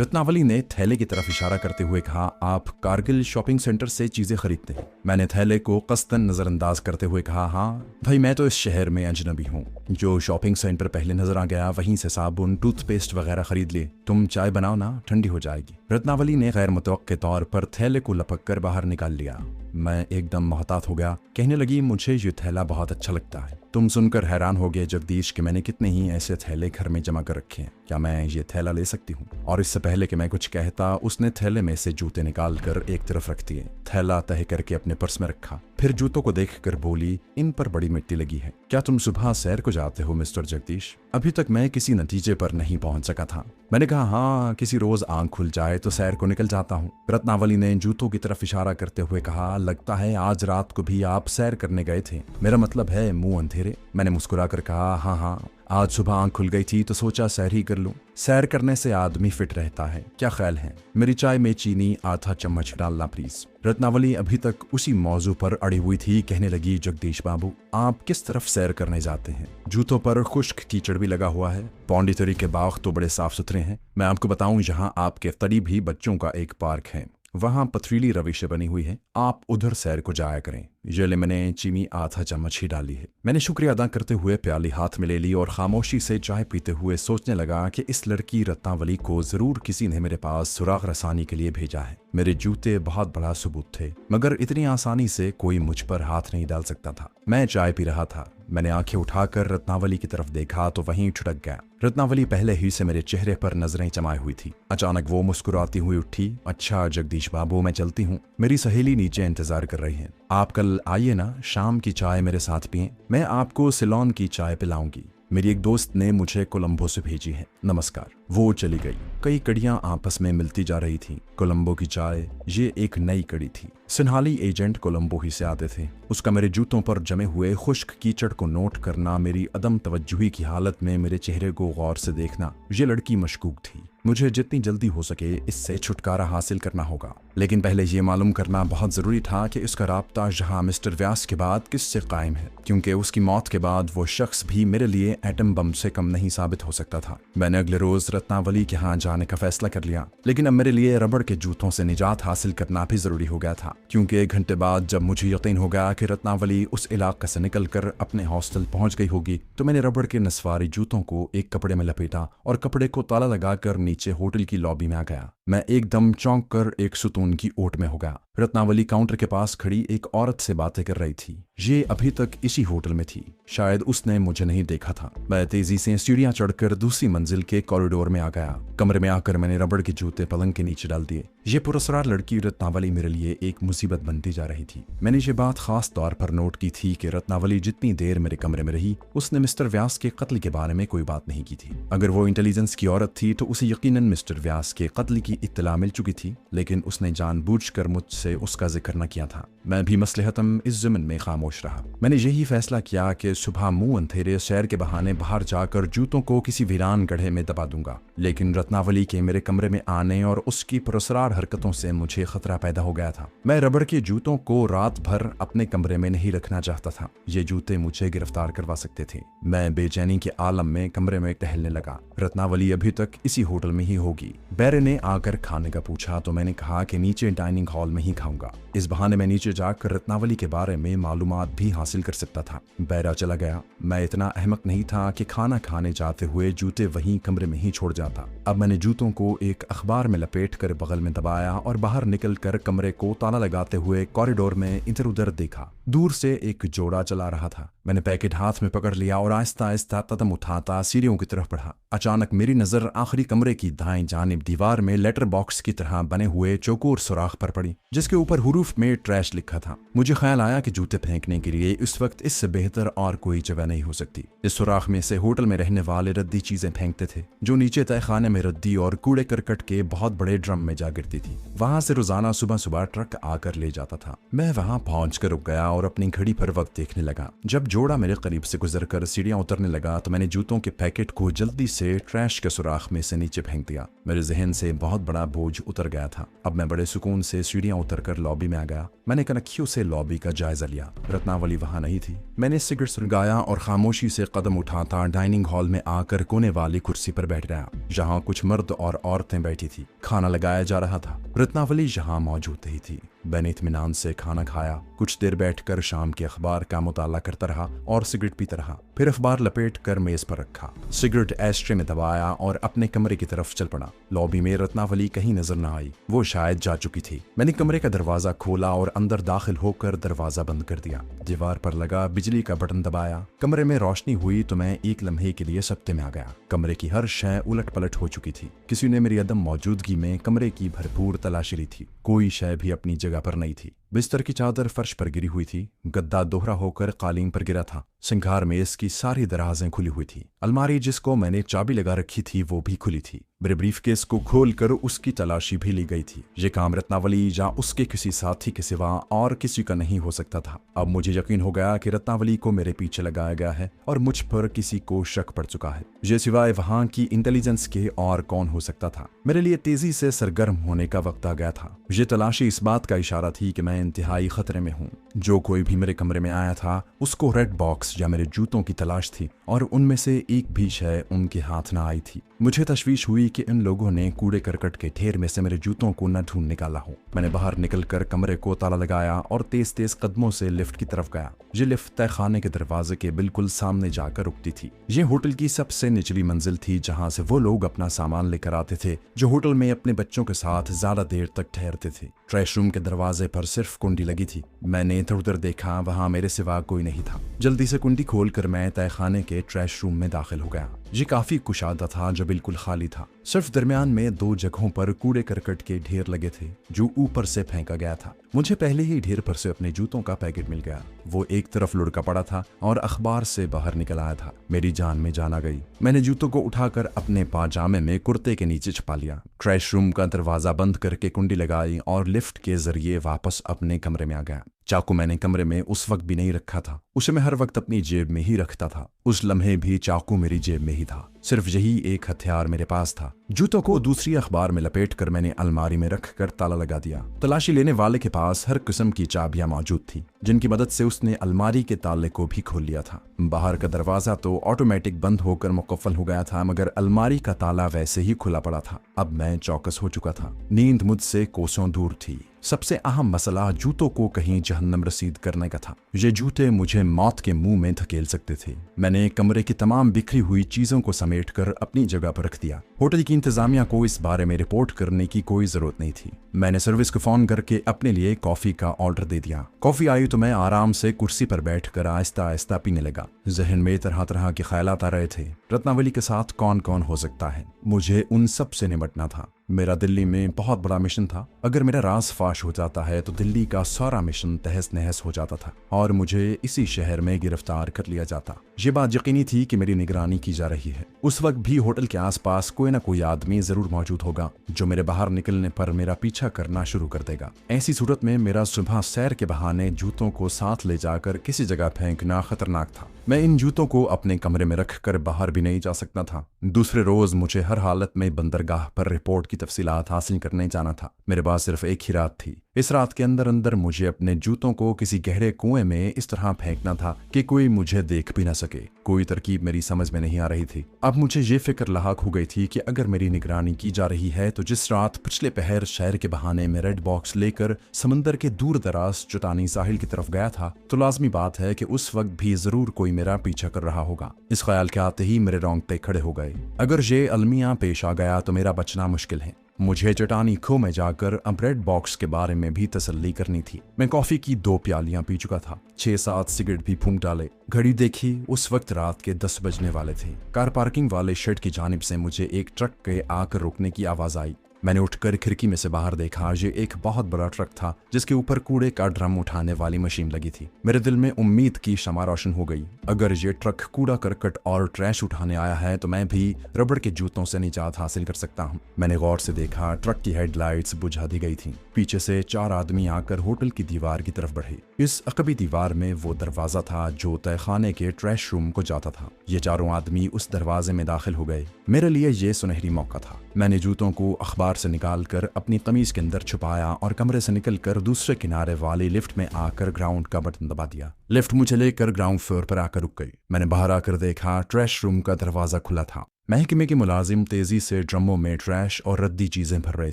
रत्नावली ने थैले की तरफ इशारा करते हुए कहा, आप कारगिल शॉपिंग सेंटर से चीजें खरीदते हैं? मैंने थैले को कस्तन नजरअंदाज करते हुए कहा, हाँ भाई, मैं तो इस शहर में अजनबी हूँ। जो शॉपिंग सेंटर पहले नजर आ गया वहीं से साबुन, टूथपेस्ट वगैरह खरीद लिए। तुम चाय बनाओ ना, ठंडी हो जाएगी। रत्नावली ने गैर मुतवक्के तौर पर थैले को लपक कर बाहर निकाल लिया। मैं एकदम मोहतात हो गया। कहने लगी, मुझे ये थैला बहुत अच्छा लगता है। तुम सुनकर हैरान हो गए जगदीश कि मैंने कितने ही ऐसे थैले घर में जमा कर रखे हैं। क्या मैं ये थैला ले सकती हूँ? और इससे पहले कि मैं कुछ कहता, उसने थैले में से जूते निकाल कर एक तरफ रख दिए, थैला तह करके अपने पर्स में रखा। फिर जूतों को देखकर बोली, इन पर बड़ी मिट्टी लगी है। क्या तुम सुबह सैर को जाते हो मिस्टर जगदीश? अभी तक मैं किसी नतीजे पर नहीं पहुंच सका था। मैंने कहा, हाँ, किसी रोज आंख खुल जाए तो सैर को निकल जाता हूँ। रत्नावली ने जूतों की तरफ इशारा करते हुए कहा, लगता है आज रात को भी आप सैर करने गए थे। मेरा मतलब है मुंह अंधेरे। मैंने मुस्कुरा कर कहा, हाँ, आज सुबह आंख खुल गई थी तो सोचा सैर ही कर लूं। सैर करने से आदमी फिट रहता है। क्या ख्याल है? मेरी चाय में चीनी आधा चम्मच डालना प्लीज। रत्नावली अभी तक उसी मौजू पर अड़ी हुई थी। कहने लगी, जगदीश बाबू, आप किस तरफ सैर करने जाते हैं? जूतों पर खुश्क कीचड़ भी लगा हुआ है। पौंडीचेरी के बाग तो बड़े साफ सुथरे हैं। मैं आपको बताऊं, यहाँ आपके करीब ही बच्चों का एक पार्क है। वहां पथरीली रविश बनी हुई है। आप उधर सैर को जाया करें। ये ले, मैंने चीनी आधा चम्मच ही डाली है। मैंने शुक्रिया अदा करते हुए प्याली हाथ में ले ली और खामोशी से चाय पीते हुए सोचने लगा कि इस लड़की रत्नावली को जरूर किसी ने मेरे पास सुराग रसानी के लिए भेजा है। मेरे जूते बहुत बड़ा सबूत थे, मगर इतनी आसानी से कोई मुझ पर हाथ नहीं डाल सकता था। मैं चाय पी रहा था। मैंने आंखें उठाकर रत्नावली की तरफ देखा तो वहीं ठुठक गया। रत्नावली पहले ही से मेरे चेहरे पर नजरें जमाए हुई थी। अचानक वो मुस्कुराती हुई उठी। अच्छा जगदीश बाबू, मैं चलती हूँ, मेरी सहेली नीचे इंतजार कर रही है। आप कल आइए ना, शाम की चाय मेरे साथ पिए। मैं आपको सिलोन की चाय पिलाऊंगी। मेरी एक दोस्त ने मुझे कोलंबो से भेजी है। नमस्कार। वो चली गई। कई कड़ियां आपस में मिलती जा रही थीं। कोलंबो की चाय, ये एक नई कड़ी थी। सिन्हाली एजेंट कोलंबो ही से आते थे। उसका मेरे जूतों पर जमे हुए खुश्क कीचड़ को नोट करना, मेरी अदम तवज्जुही की हालत में मेरे चेहरे को गौर से देखना, ये लड़की मशकूक थी। मुझे जितनी जल्दी हो सके इससे छुटकारा हासिल करना होगा। लेकिन पहले ये मालूम करना बहुत जरूरी था कि उसका राब्ता जहां मिस्टर व्यास के बाद किससे कायम है, क्योंकि उसकी मौत के बाद वो शख्स भी मेरे लिए एटम बम से कम नहीं साबित हो सकता था। मैंने अगले रोज रत्नावली के यहाँ जाने का फैसला कर लिया। लेकिन अब मेरे लिए रबड़ के जूतों से निजात हासिल करना भी जरूरी हो गया था, क्योंकि 1 घंटे बाद जब मुझे यकीन हो गया कि रत्नावली उस इलाके से निकलकर अपने हॉस्टल पहुंच गई होगी, तो मैंने रबड़ के नस्वारी जूतों को एक कपड़े में लपेटा और कपड़े को ताला लगाकर नीचे होटल की लॉबी में आ गया। मैं एकदम चौंक कर एक सुतून की ओट में हो गया। रत्नावली काउंटर के पास खड़ी एक औरत से बातें कर रही थी। ये अभी तक इसी होटल में थी। शायद उसने मुझे नहीं देखा था। मैं तेजी से सीढ़ियां चढ़कर दूसरी मंजिल के कॉरिडोर में आ गया। कमरे में आकर मैंने रबड़ के जूते पलंग के नीचे डाल दिए। ये पुरस्कार लड़की रत्नावली मेरे लिए एक मुसीबत बनती जा रही थी। मैंने ये बात खास तौर पर नोट की थी कि रत्नावली जितनी देर मेरे कमरे में रही, उसने मिस्टर व्यास के कत्ल के बारे में कोई बात नहीं की थी। अगर वो इंटेलिजेंस की औरत थी तो उसे यकीनन मिस्टर व्यास के कत्ल की इत्तला मिल चुकी थी, लेकिन उसने जानबूझकर मुझसे उसका जिक्र न किया था। मैं भी मसलहतम इस ज़मन में खामोश रहा। मैंने यही फैसला किया कि सुबह मुंह अंधेरे सैर के बहाने बाहर जाकर जूतों को किसी वीरान गड्ढे में दबा दूंगा। लेकिन रत्नावली के मेरे कमरे में आने और उसकी पुरस्कार हरकतों से मुझे खतरा पैदा हो गया था। मैं रबड़ के जूतों को रात भर अपने कमरे में नहीं रखना चाहता था। ये जूते मुझे गिरफ्तार करवा सकते थे। मैं बेचैनी के आलम में कमरे में टहलने लगा। रत्नावली अभी तक इसी होटल में ही होगी। बैरे ने आकर खाने का पूछा तो मैंने कहा कि नीचे डाइनिंग हॉल में ही खाऊंगा। इस बहाने मैं नीचे जाकर रत्नावली के बारे में मालूमात भी हासिल कर सकता था। बैरा चला गया। मैं इतना अहमक नहीं था कि खाना खाने जाते हुए जूते वहीं कमरे में ही छोड़ जाता। अब मैंने जूतों को एक अखबार में लपेट कर बगल में दबाया और बाहर निकलकर कमरे को ताला लगाते हुए कॉरिडोर में इधर उधर देखा। दूर से एक जोड़ा चला रहा था। मैंने पैकेट हाथ में पकड़ लिया और आहिस्ता आहिस्ता कदम उठाता सीढ़ियों की तरफ बढ़ा। अचानक मेरी नजर आखिरी कमरे की दाएं जानिब दीवार में लेटर बॉक्स की तरह बने हुए चौकोर सुराख पर पड़ी, जिसके ऊपर हुरूफ में ट्रैश लिखा था। मुझे ख्याल आया कि जूते फेंकने के लिए इस वक्त इससे बेहतर और कोई जगह नहीं हो सकती। इस सुराख में से होटल में रहने वाले रद्दी चीजें फेंकते थे, जो नीचे तहखाने में रद्दी और कूड़े करकट के बहुत बड़े ड्रम में जा गिरती थी। वहां से रोजाना सुबह सुबह ट्रक आकर ले जाता था। मैं वहां पहुंचकर रुक गया और अपनी घड़ी पर वक्त देखने लगा। जब जोड़ा मेरे करीब से गुजरकर सीढ़ियां उतरने लगा तो मैंने जूतों के पैकेट को जल्दी से ट्रैश के सुराख में से नीचे फेंक दिया। मेरे जहन से बहुत बड़ा बोझ उतर गया था। अब मैं बड़े सुकून से सीढ़ियां उतरकर लॉबी में आ गया। मैंने कनखियों से लॉबी का जायजा लिया। रत्नावली वहां नहीं थी। मैंने सिगरेट सुलगाया और खामोशी से कदम उठाता डाइनिंग हॉल में आकर कोने वाली कुर्सी पर बैठ गया। जहाँ कुछ मर्द और औरतें बैठी थी। खाना लगाया जा रहा था। रत्नावली यहाँ मौजूद नहीं थी। मैंने इत्मीनान से खाना खाया। कुछ देर बैठकर शाम के अखबार का मुताला करता रहा और सिगरेट पीता रहा। फिर अखबार लपेट कर मेज पर रखा, सिगरेट एस्ट्रे में दबाया और अपने कमरे की तरफ चल पड़ा। लॉबी में रत्नावली कहीं नजर न आई। वो शायद जा चुकी थी। मैंने कमरे का दरवाजा खोला और अंदर दाखिल होकर दरवाजा बंद कर दिया। दीवार पर लगा बिजली का बटन दबाया। कमरे में रोशनी हुई तो मैं एक लम्हे के लिए सप्ते में आ गया। कमरे की हर शय उलट पलट हो चुकी थी। किसी ने मेरी अदम मौजूदगी में कमरे की भरपूर तलाशी ली थी। कोई शय भी अपनी जगह पर नहीं थी। बिस्तर की चादर फर्श पर गिरी हुई थी। गद्दा दोहरा होकर कालीन पर गिरा था। सिंगार मेज की सारी दराजें खुली हुई थी। अलमारी जिसको मैंने चाबी लगा रखी थी वो भी खुली थी। मेरे ब्रीफकेस को खोलकर उसकी तलाशी भी ली गई थी। ये काम रत्नावली या उसके किसी साथी के सिवा और किसी का नहीं हो सकता था। अब मुझे यकीन हो गया कि रत्नावली को मेरे पीछे लगाया गया है और मुझ पर किसी को शक पड़ चुका है। ये सिवाय वहां की इंटेलिजेंस के और कौन हो सकता था। मेरे लिए तेजी से सरगर्म होने का वक्त आ गया था। ये तलाशी इस बात का इशारा थी कि मैं इंतहाई खतरे में हूँ। जो कोई भी मेरे कमरे में आया था उसको रेड बॉक्स या मेरे जूतों की तलाश थी और उनमें से एक भी शय उनके हाथ न आई थी। मुझे तशवीश हुई कि इन लोगों ने कूड़े करकट के ढेर में से मेरे जूतों को न ढूंढ निकाला हो। मैंने बाहर निकलकर कमरे को ताला लगाया और तेज तेज कदमों से लिफ्ट की तरफ गया। ये लिफ्ट तहखाने के दरवाजे के बिल्कुल सामने जाकर रुकती थी। ये होटल की सबसे निचली मंजिल थी जहाँ से वो लोग अपना सामान लेकर आते थे जो होटल में अपने बच्चों के साथ ज्यादा देर तक ठहरते थे। ट्रैश रूम के दरवाजे पर सिर्फ कुंडी लगी थी। मैंने इधर उधर देखा, वहां मेरे सिवा कोई नहीं था। जल्दी से कुंडी खोलकर मैं तहखाने के ट्रैश रूम में दाखिल हो गया। ये काफी कुशादा था जो बिल्कुल खाली था। सिर्फ दरमियान में दो जगहों पर कूड़े करकट के ढेर लगे थे जो ऊपर से फेंका गया था। मुझे पहले ही ढेर पर से अपने जूतों का पैकेट मिल गया। वो एक तरफ लुढ़का पड़ा था और अखबार से बाहर निकल आया था। मेरी जान में जान आ गई। मैंने जूतों को उठाकर अपने पाजामे में कुर्ते के नीचे छुपा लिया। ट्रैश रूम का दरवाजा बंद करके कुंडी लगाई और लिफ्ट के जरिए वापस अपने कमरे में आ गया। चाकू मैंने कमरे में उस वक्त भी नहीं रखा था। उसे मैं हर वक्त अपनी जेब में ही रखता था। उस लम्हे भी चाकू मेरी जेब में ही था। सिर्फ यही एक हथियार मेरे पास था। जूतों को दूसरी अखबार में लपेटकर मैंने अलमारी में रखकर ताला लगा दिया। तलाशी लेने वाले के पास हर किस्म की चाबियां मौजूद थी जिनकी मदद से उसने अलमारी के ताले को भी खोल लिया था। बाहर का दरवाजा तो ऑटोमेटिक बंद होकर मुकफ्फल हो गया था, मगर अलमारी का ताला वैसे ही खुला पड़ा था। अब मैं चौकस हो चुका था। नींद मुझसे कोसों दूर थी। सबसे अहम मसला जूतों को कहीं जहन्नम रसीद करने का था। ये जूते मुझे मौत के मुंह में धकेल सकते थे। मैंने कमरे की तमाम बिखरी हुई चीजों को समेटकर अपनी जगह पर रख दिया। होटल की इंतजामिया को इस बारे में रिपोर्ट करने की कोई जरूरत नहीं थी। मैंने सर्विस को फोन करके अपने लिए कॉफी का ऑर्डर दे दिया। कॉफी आई तो मैं आराम से कुर्सी पर बैठकर आहिस्ता आहिस्ता पीने लगा। जहन में तरह तरह के ख्यालात आ रहे थे। रत्नावली के साथ कौन कौन हो सकता है, मुझे उन सब से निपटना था। मेरा दिल्ली में बहुत बड़ा मिशन था। अगर मेरा राज फाश हो जाता है तो दिल्ली का सारा मिशन तहस नहस हो जाता था और मुझे इसी शहर में गिरफ्तार कर लिया जाता। ये बात यकीनी थी कि मेरी निगरानी की जा रही है। उस वक्त भी होटल के आसपास कोई ना कोई आदमी जरूर मौजूद होगा जो मेरे बाहर निकलने पर मेरा पीछा करना शुरू कर देगा। ऐसी सूरत में मेरा सुबह सैर के बहाने जूतों को साथ ले जाकर किसी जगह फेंकना खतरनाक था। मैं इन जूतों को अपने कमरे में रखकर बाहर भी नहीं जा सकता था। दूसरे रोज मुझे हर हालत में बंदरगाह पर रिपोर्ट की तफसीलात हासिल करने जाना था। मेरे पास सिर्फ एक ही रात थी। इस रात के अंदर अंदर मुझे अपने जूतों को किसी गहरे कुएं में इस तरह फेंकना था कि कोई मुझे देख भी न सके। कोई तरकीब मेरी समझ में नहीं आ रही थी। अब मुझे ये फिक्र लाहक हो गई थी कि अगर मेरी निगरानी की जा रही है तो जिस रात पिछले पहर शहर के बहाने में रेड बॉक्स लेकर समंदर के दूर दराज चट्टानी साहिल की तरफ गया था तो लाजमी बात है कि उस वक्त भी जरूर कोई मेरा पीछा कर रहा होगा। इस ख्याल के आते ही मेरे रोंगटे खड़े हो गए। अगर ये अलमिया पेश आ गया तो मेरा बचना मुश्किल है। मुझे चट्टानी खो में जाकर अब रेड बॉक्स के बारे में भी तसल्ली करनी थी। मैं कॉफी की 2 प्यालियां पी चुका था। 6-7 सिगरेट भी फूंक डाले। घड़ी देखी, उस वक्त रात के 10 बजने वाले थे। कार पार्किंग वाले शेड की जानिब से मुझे एक ट्रक के आकर रुकने की आवाज आई। मैंने उठकर खिड़की में से बाहर देखा। ये एक बहुत बड़ा ट्रक था जिसके ऊपर कूड़े का ड्रम उठाने वाली मशीन लगी थी। मेरे दिल में उम्मीद की शमा रोशन हो गई। अगर ये ट्रक कूड़ा करकट और ट्रैश उठाने आया है तो मैं भी रबड़ के जूतों से निजात हासिल कर सकता हूँ। मैंने गौर से देखा, ट्रक की हेडलाइट्स बुझा दी गई थी। पीछे से 4 आदमी आकर होटल की दीवार की तरफ बढ़े। इस अकबी दीवार में वो दरवाजा था जो तहखाने के ट्रैश रूम को जाता था। ये चारों आदमी उस दरवाजे में दाखिल हो गए। मेरे लिए ये सुनहरी मौका था। मैंने जूतों को अखबार से निकालकर अपनी कमीज के अंदर छुपाया और कमरे से निकलकर दूसरे किनारे वाली लिफ्ट में आकर ग्राउंड का बटन दबा दिया। लिफ्ट मुझे लेकर ग्राउंड फ्लोर पर आकर रुक गई। मैंने बाहर आकर देखा, ट्रैश रूम का दरवाजा खुला था। महकमे के मुलाजिम तेजी से ड्रमों में ट्रैश और रद्दी चीजें भर रहे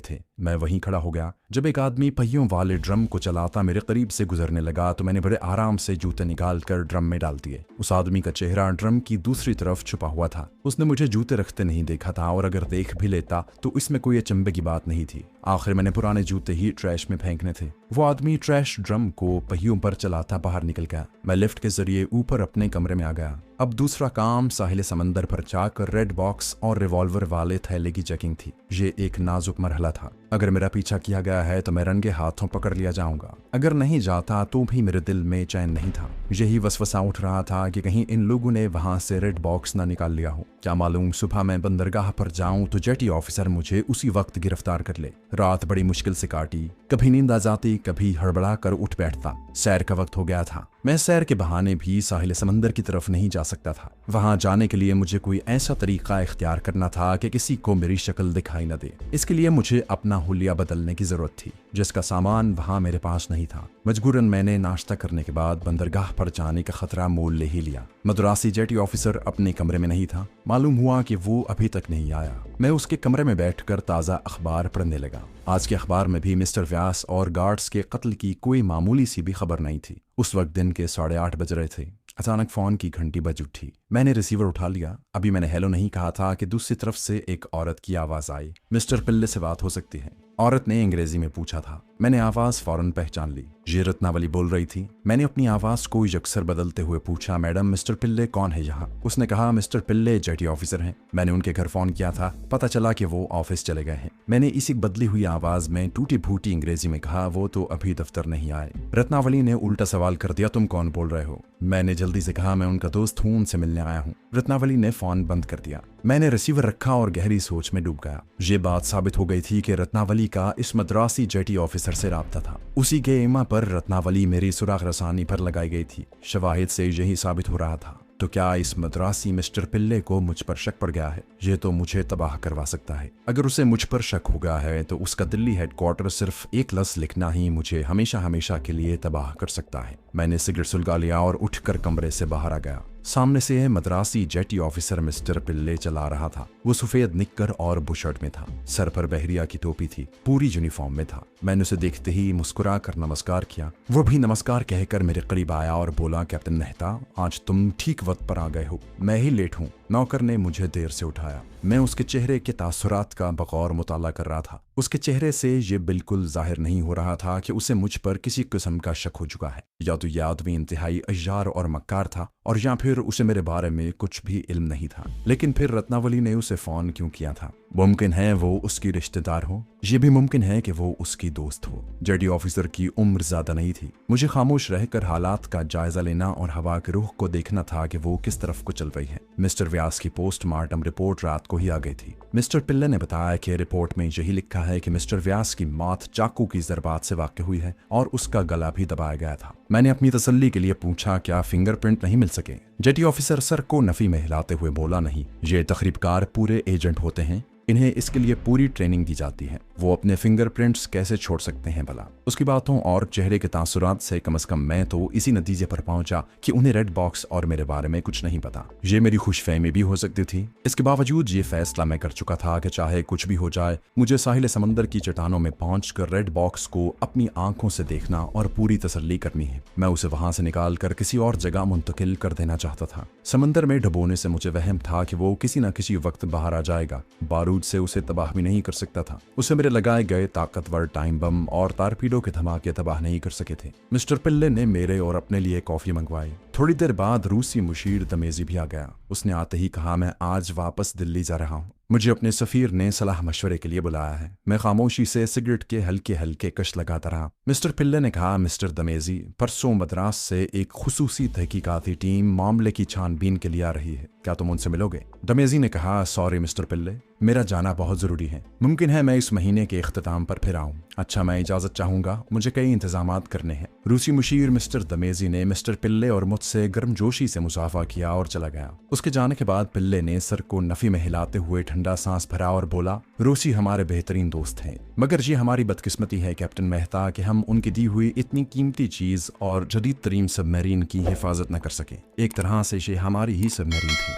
थे। मैं वहीं खड़ा हो गया। जब एक आदमी पहियों वाले ड्रम को चलाता मेरे करीब से गुजरने लगा तो मैंने बड़े आराम से जूते निकाल कर ड्रम में डाल दिए। उस आदमी का चेहरा ड्रम की दूसरी तरफ छुपा हुआ था। उसने मुझे जूते रखते नहीं देखा था और अगर देख भी लेता तो इसमें कोई अचंभे की बात नहीं थी। आखिर मैंने पुराने जूते ही ट्रैश में फेंकने थे। वो आदमी ट्रैश ड्रम को पहियों पर चलाता बाहर निकल गया। मैं लिफ्ट के जरिए ऊपर अपने कमरे में आ गया। अब दूसरा काम साहिल समंदर पर जाकर रेड बॉक्स और रिवॉल्वर वाले थैले की चेकिंग थी। ये एक नाजुक मरहला था। अगर मेरा पीछा किया गया है तो मैं रंगे हाथों पकड़ लिया जाऊंगा। अगर नहीं जाता तो भी मेरे दिल में चैन नहीं था। यही वसवसा उठ रहा था कि कहीं इन लोगों ने वहां से रेड बॉक्स ना निकाल लिया हो। क्या मालूम सुबह मैं बंदरगाह पर जाऊं तो जेटी ऑफिसर मुझे उसी वक्त गिरफ्तार कर ले। रात बड़ी मुश्किल से काटी। कभी नींद आ जाती, कभी हड़बड़ा कर उठ बैठता। सैर का वक्त हो गया था। मैं सैर के बहाने भी साहिल समंदर की तरफ नहीं जा सकता था। वहां जाने के लिए मुझे कोई ऐसा तरीका इख्तियार करना था कि किसी को मेरी शक्ल दिखाई न दे। इसके लिए मुझे अपना हुलिया बदलने की जरूरत थी, जिसका सामान वहां मेरे पास नहीं था। मजबूरन मैंने नाश्ता करने के बाद बंदरगाह पर जाने का खतरा मोल ले ही लिया। मद्रासी जेटी ऑफिसर अपने कमरे में नहीं था। मालूम हुआ कि वो अभी तक नहीं आया। मैं उसके कमरे में बैठकर ताज़ा अखबार पढ़ने लगा। आज के अखबार में भी मिस्टर व्यास और गार्ड्स के कत्ल की कोई मामूली सी भी खबर नहीं थी। उस वक्त दिन के 8:30 बज रहे थे। अचानक फोन की घंटी बज उठी। मैंने रिसीवर उठा लिया। अभी मैंने हेलो नहीं कहा था कि दूसरी तरफ से एक औरत की आवाज आई। मिस्टर पिल्ले से बात हो सकती है? औरत ने अंग्रेजी में पूछा था। मैंने आवाज फौरन पहचान ली। ये रत्नावली बोल रही थी। मैंने अपनी आवाज को यकसर बदलते हुए पूछा, मैडम मिस्टर पिल्ले कौन है यहाँ? उसने कहा, मिस्टर पिल्ले जेटी ऑफिसर हैं। मैंने उनके घर फोन किया था। पता चला कि वो ऑफिस चले गए हैं। मैंने इसी बदली हुई आवाज में टूटी फूटी अंग्रेजी में कहा, वो तो अभी दफ्तर नहीं आए। रत्नावली ने उल्टा सवाल कर दिया, तुम कौन बोल रहे हो? मैंने जल्दी से कहा, मैं उनका दोस्त हूँ, उनसे मिलने आया हूँ। रत्नावली ने फोन बंद कर दिया। मैंने रिसीवर रखा और गहरी सोच में डूब गया। ये बात साबित हो गई थी कि रत्नावली का इस मद्रासी जेटी ऑफिसर से राब्ता था। उसी के इमा पर रत्नावली मेरी सुराग रसानी पर लगाई गई थी। शवाहिद से यही साबित हो रहा था। तो क्या इस मद्रासी मिस्टर पिल्ले को मुझ पर शक पड़ गया है? ये तो मुझे तबाह करवा सकता है। अगर उसे मुझ पर शक हो गया है तो उसका दिल्ली हेडक्वार्टर सिर्फ एक लफ्ज़ लिखना ही मुझे हमेशा हमेशा के लिए तबाह कर सकता है। मैंने सिगरेट सुलगा लिया और उठकर कमरे से बाहर आ गया। सामने से मद्रासी जेटी ऑफिसर मिस्टर पिल्ले चला रहा था। वो सफेद निक्कर और बुशर्ट में था। सर पर बहरिया की टोपी थी। पूरी यूनिफॉर्म में था। मैंने उसे देखते ही मुस्कुरा कर नमस्कार किया। वो भी नमस्कार कहकर मेरे करीब आया और बोला, कैप्टन मेहता, आज तुम ठीक वक्त पर आ गए हो। मैं ही लेट हूँ। नौकर ने मुझे देर से उठाया। मैं उसके चेहरे के तासुरात का बगौर मुताला कर रहा था। उसके चेहरे से ये बिल्कुल जाहिर नहीं हो रहा था कि उसे मुझ पर किसी किस्म का शक हो चुका है। या तो यह आदमी इंतहाई अय्यार और मक्कार था, और या फिर उसे मेरे बारे में कुछ भी इल्म नहीं था। लेकिन फिर रत्नावली ने उसे फोन क्यों किया था? मुमकिन है वो उसकी रिश्तेदार हो। ये भी मुमकिन है कि वो उसकी दोस्त हो। जेटी ऑफिसर की उम्र ज्यादा नहीं थी। मुझे खामोश रहकर हालात का जायजा लेना और हवा के रुख को देखना था कि वो किस तरफ को चल रही है। मिस्टर व्यास की पोस्टमार्टम रिपोर्ट रात को ही आ गई थी। मिस्टर पिल्ले ने बताया कि रिपोर्ट में यही लिखा है कि मिस्टर व्यास की मौत चाकू की ज़रबात से वाक़ हुई है और उसका गला भी दबाया गया था। मैंने अपनी तसल्ली के लिए पूछा, क्या फिंगरप्रिंट नहीं मिल सके? जेटी ऑफिसर सर को नफी में हिलाते हुए बोला, नहीं, ये तखरीबकार पूरे एजेंट होते हैं। इन्हें इसके लिए पूरी ट्रेनिंग दी जाती है। वो अपने फिंगरप्रिंट्स कैसे छोड़ सकते हैं भला? उसकी बातों और चेहरे के तासुरात से कम से कम मैं तो इसी नतीजे पर पहुंचा कि उन्हें रेड बॉक्स और मेरे बारे में कुछ नहीं पता। ये मेरी खुशफहमी भी हो सकती थी। इसके बावजूद ये फैसला मैं कर चुका था कि चाहे कुछ भी हो जाए, मुझे साहिल समंदर की चट्टानों में पहुंचकर रेड बॉक्स को अपनी आंखों से देखना और पूरी तसल्ली करनी है। मैं उसे वहां से निकाल कर किसी और जगह मुंतकिल कर देना चाहता था। समंदर में डुबोने से मुझे वहम था कि वो किसी न किसी वक्त बाहर आ जाएगा। बारूद से उसे तबाह भी नहीं कर सकता था। उसे मेरे लगाए गए ताकतवर टाइम बम और तारपीडो के धमाके तबाह नहीं कर सके थे। मिस्टर पिल्ले ने मेरे और अपने लिए कॉफी मंगवाई। थोड़ी देर बाद रूसी मुशीर तमेजी भी आ गया। उसने आते ही कहा, मैं आज वापस दिल्ली जा रहा हूँ। मुझे अपने सफीर ने सलाह मशवरे के लिए बुलाया है। मैं खामोशी से सिगरेट के हल्के हल्के कश लगाता रहा। मिस्टर पिल्ले ने कहा, मिस्टर दमेजी, परसों मद्रास से एक खुसूसी तहकीकाती टीम मामले की छानबीन के लिए आ रही है। क्या तुम उनसे मिलोगे? दमेजी ने कहा, सॉरी मिस्टर पिल्ले, मेरा जाना बहुत जरूरी है। मुमकिन है मैं इस महीने के इख्तिताम पर फिर आऊं। अच्छा, मैं इजाजत चाहूंगा, मुझे कई इंतजामात करने हैं। रूसी मुशीर मिस्टर दमेजी ने मिस्टर पिल्ले और मुझसे गर्मजोशी से मुसाफा किया और चला गया। उसके जाने के बाद पिल्ले ने सर को नफी में हिलाते हुए ठंडा सांस भरा और बोला, रूसी हमारे बेहतरीन दोस्त हैं, मगर ये हमारी बदकिस्मती है कैप्टन मेहता कि हम उनकी दी हुई इतनी कीमती चीज और जदीद तरीन सबमरीन की हिफाजत न कर सके। एक तरह से ये हमारी ही सबमरीन थी।